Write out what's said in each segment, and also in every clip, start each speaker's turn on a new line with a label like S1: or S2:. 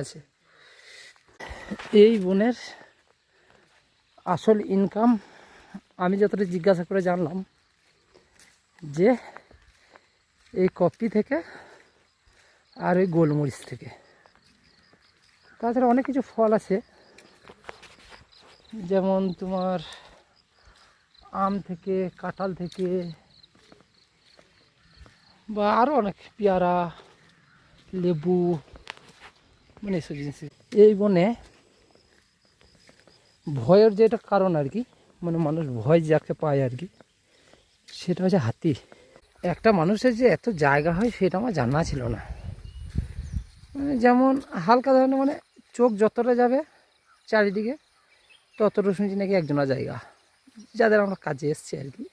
S1: আছে। এই বনের আসল ইনকাম আমি যতটা জিজ্ঞাসা করে জানলাম যে এই কফি থেকে আর ওই গোলমরিচ থেকে। তাছাড়া অনেক কিছু ফল আছে, যেমন তোমার আম থেকে, কাঁঠাল থেকে, বা আরও অনেক পেয়ারা, লেবু, মানে এসব জিনিস। এই বনে ভয়ের যেটা কারণ আর কি, মানে মানুষ ভয় যাকে পায় আর কি, সেটা হচ্ছে হাতি। একটা মানুষের যে এত জায়গা হয় সেটা আমার জানা ছিল না। মানে যেমন হালকা ধরনের, মানে চোখ যতটা যাবে চারিদিকে ততটা শুনছি নাকি একজনের জায়গা, যাদের আমরা কাজে এসছি আর কি।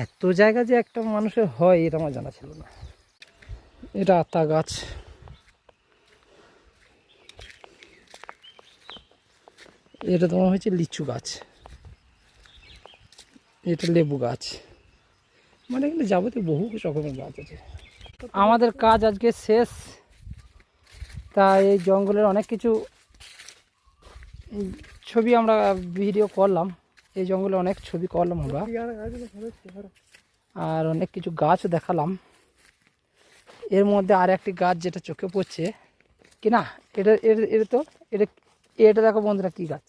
S1: এত জায়গা যে একটা মানুষের হয় এটা আমার জানা ছিল না। এটা আতা গাছ, এটা তোমার হচ্ছে লিচু গাছ, এটা লেবু গাছ, মানে এখানে যাবতীয় বহু রকমের গাছ আছে। আমাদের কাজ আজকে শেষ, তাই এই জঙ্গলের অনেক কিছু ছবি আমরা ভিডিও করলাম, এই জঙ্গলে অনেক ছবি করলাম আমরা, আর অনেক কিছু গাছ দেখালাম। এর মধ্যে আর একটি গাছ যেটা চোখে পড়ছে কি না, এটা এটা তো এটা এটা দেখো বন্ধুরা, কি গাছ?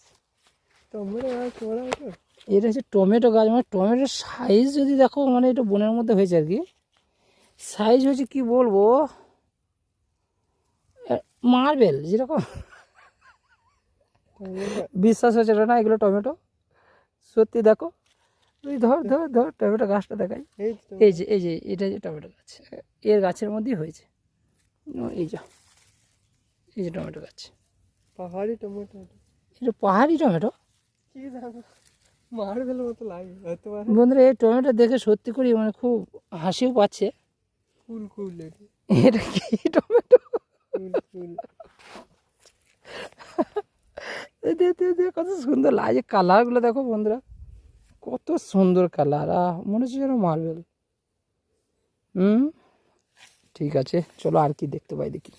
S1: এটা হচ্ছে টমেটো গাছ। মানে টমেটোর সাইজ যদি দেখো, মানে এটা বনের মধ্যে হয়েছে আর কি, সাইজ হচ্ছে কি বলবো, মার্বেল যেরকম। বিশ্বাস হচ্ছে না এগুলো টমেটো, সত্যি দেখো। তুই ধর ধর ধর টমেটো গাছটা দেখাই, এই যে এটা যে টমেটো গাছ, এর গাছের মধ্যেই হয়েছে। এই যে টমেটো গাছ,
S2: পাহাড়ি টমেটো।
S1: এটা পাহাড়ি টমেটো,
S2: কি মার্বেল মতো লাগে
S1: বন্ধুরা। এই টমেটো দেখে সত্যি করি মানে খুব হাসিও পাচ্ছে।
S2: ফুল ফুল
S1: এটা কি টমেটো?
S2: ফুল ফুল
S1: কত সুন্দর লাগে কালারগুলো, দেখো বন্ধুরা কত সুন্দর কালার, মনে হচ্ছে যেন মার্বেল। ঠিক আছে, চলো আর কি দেখতে পাই দেখি।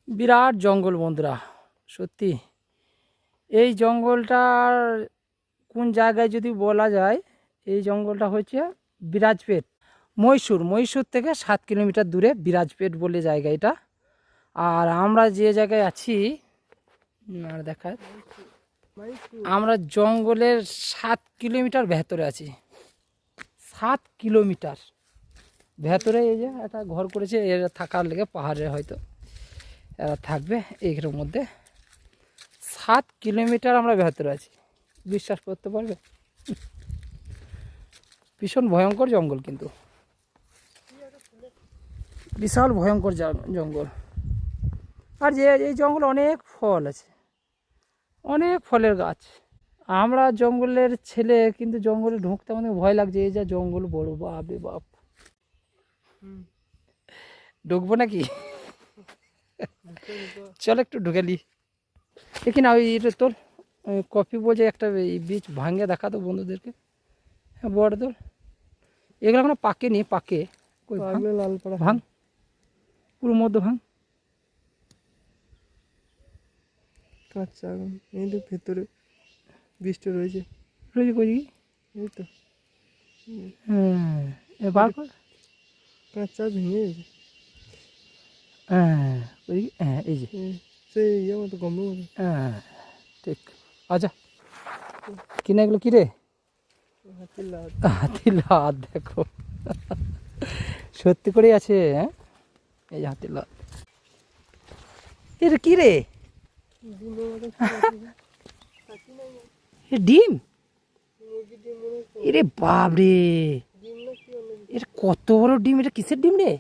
S1: বিরাট জঙ্গল বন্ধুরা, সত্যি। এই জঙ্গলটার কোন জায়গায় যদি বলা যায়, এই জঙ্গলটা হচ্ছে বিরাজপেট, মহীশূর থেকে 7 কিলোমিটার দূরে বিরাজপেট বলে জায়গা এটা। আর আমরা যে জায়গায় আছি, আর দেখায়, আমরা জঙ্গলের 7 কিলোমিটার ভেতরে আছি। 7 কিলোমিটার ভেতরে এই যে একটা ঘর করেছে, এরা থাকার লেগে, পাহাড়ে হয়তো এরা থাকবে এর মধ্যে। 7 কিলোমিটার আমরা ভেতরে আছি, বিশ্বাস করতে পারবে? ভীষণ ভয়ঙ্কর জঙ্গল, কিন্তু বিশাল ভয়ঙ্কর জঙ্গল। আর যে এই জঙ্গলে অনেক ফল আছে, অনেক ফলের গাছ। আমরা জঙ্গলের ছেলে, কিন্তু জঙ্গলে ঢুকতে আমাদের ভয় লাগছে। এই যা জঙ্গল বড়, বাপ রে বাপ। ঢুকবো নাকি? চল একটু ঢুকেলি দেখি না। ওই এটা তোর কফি বলছে একটা বীজ ভাঙে দেখা তো বন্ধুদেরকে। হ্যাঁ, বড় তোর এগুলো এখনো পাকেনি, পাকে
S2: লাল পাড়া
S1: ভাঙ, পুরো মধ্যে ভাঙ।
S2: কাঁচা এই তো ভেতরে বীজটা রয়েছে
S1: কই
S2: এই তো।
S1: হ্যাঁ, এবার
S2: কাঁচা ভেঙে গেছে।
S1: হ্যাঁ, হ্যাঁ, এই যে
S2: সেই ইয়ে মতো গমের মতো।
S1: হ্যাঁ, ঠিক। আচ্ছা, কিনে এগুলো কিরে? হাতির লাত দেখো, সত্যি করেই আছে। হ্যাঁ, এই যে হাতির লাত। এটা কি রে? ডিম? এরে বাপ রে, এটা কত বড় ডিম! এটা কিসের ডিম রে?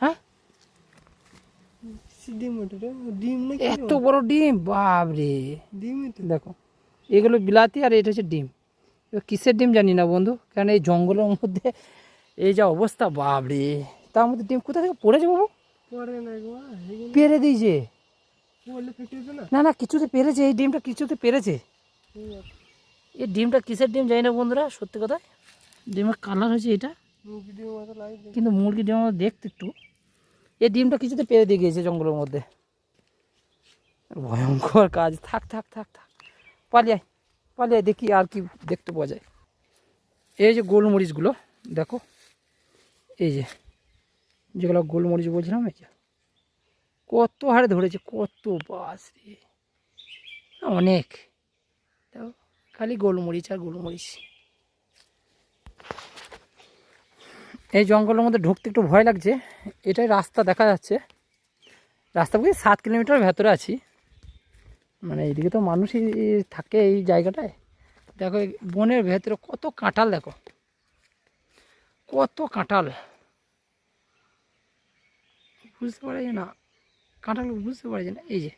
S1: হ্যাঁ, এত বড় ডিম, বাপ রে। দেখো, এগুলো বিলাতি আর এটা হচ্ছে ডিম। কিসের ডিম জানি না বন্ধু, কারণ এই জঙ্গলের মধ্যে এই যা অবস্থা, বাপ রে। তার মধ্যে ডিম কোথা থেকে পড়েছে বাবু? পেরে দিয়েছে? না না, কিছুতে পেরেছে, এই ডিমটা কিছুতে পেরেছে। এই ডিমটা কিসের ডিম জানি না বন্ধুরা, সত্যি কথা। ডিমের কালার হয়েছে এটা, কিন্তু মুরগি ডিম দেখতে একটু, এই ডিমটা কিছুতে পেরে দিয়ে গিয়েছে জঙ্গলের মধ্যে। ভয়ঙ্কর কাজ। থাক থাক থাক থাক, পালিয়ে পালিয়ে দেখি আর কি দেখতে পাওয়া যায়। এই যে গোলমরিচগুলো দেখো, এই যে যেগুলো গোলমরিচ বলছিলাম, এই যে কত হারে ধরেছে, কত বাস রে, অনেক। দেখো খালি গোলমরিচ আর গোলমরিচ। এই জঙ্গলের মধ্যে ঢুকতে একটু ভয় লাগছে। এটাই রাস্তা দেখা যাচ্ছে, রাস্তা বলতে 7 কিলোমিটার ভেতরে আছি। মানে এইদিকে তো মানুষই থাকে এই জায়গাটায়। দেখো এই বনের ভেতরে কত কাঁঠাল, দেখো কত কাঁঠাল, বুঝতে পারা যায় না, কাঁঠালগুলো বুঝতে পারা যায় না। এই যে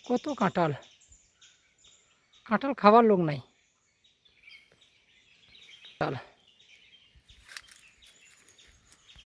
S1: কত কাঁঠাল, কাঁঠাল খাবার লোক নাই। কাঁঠাল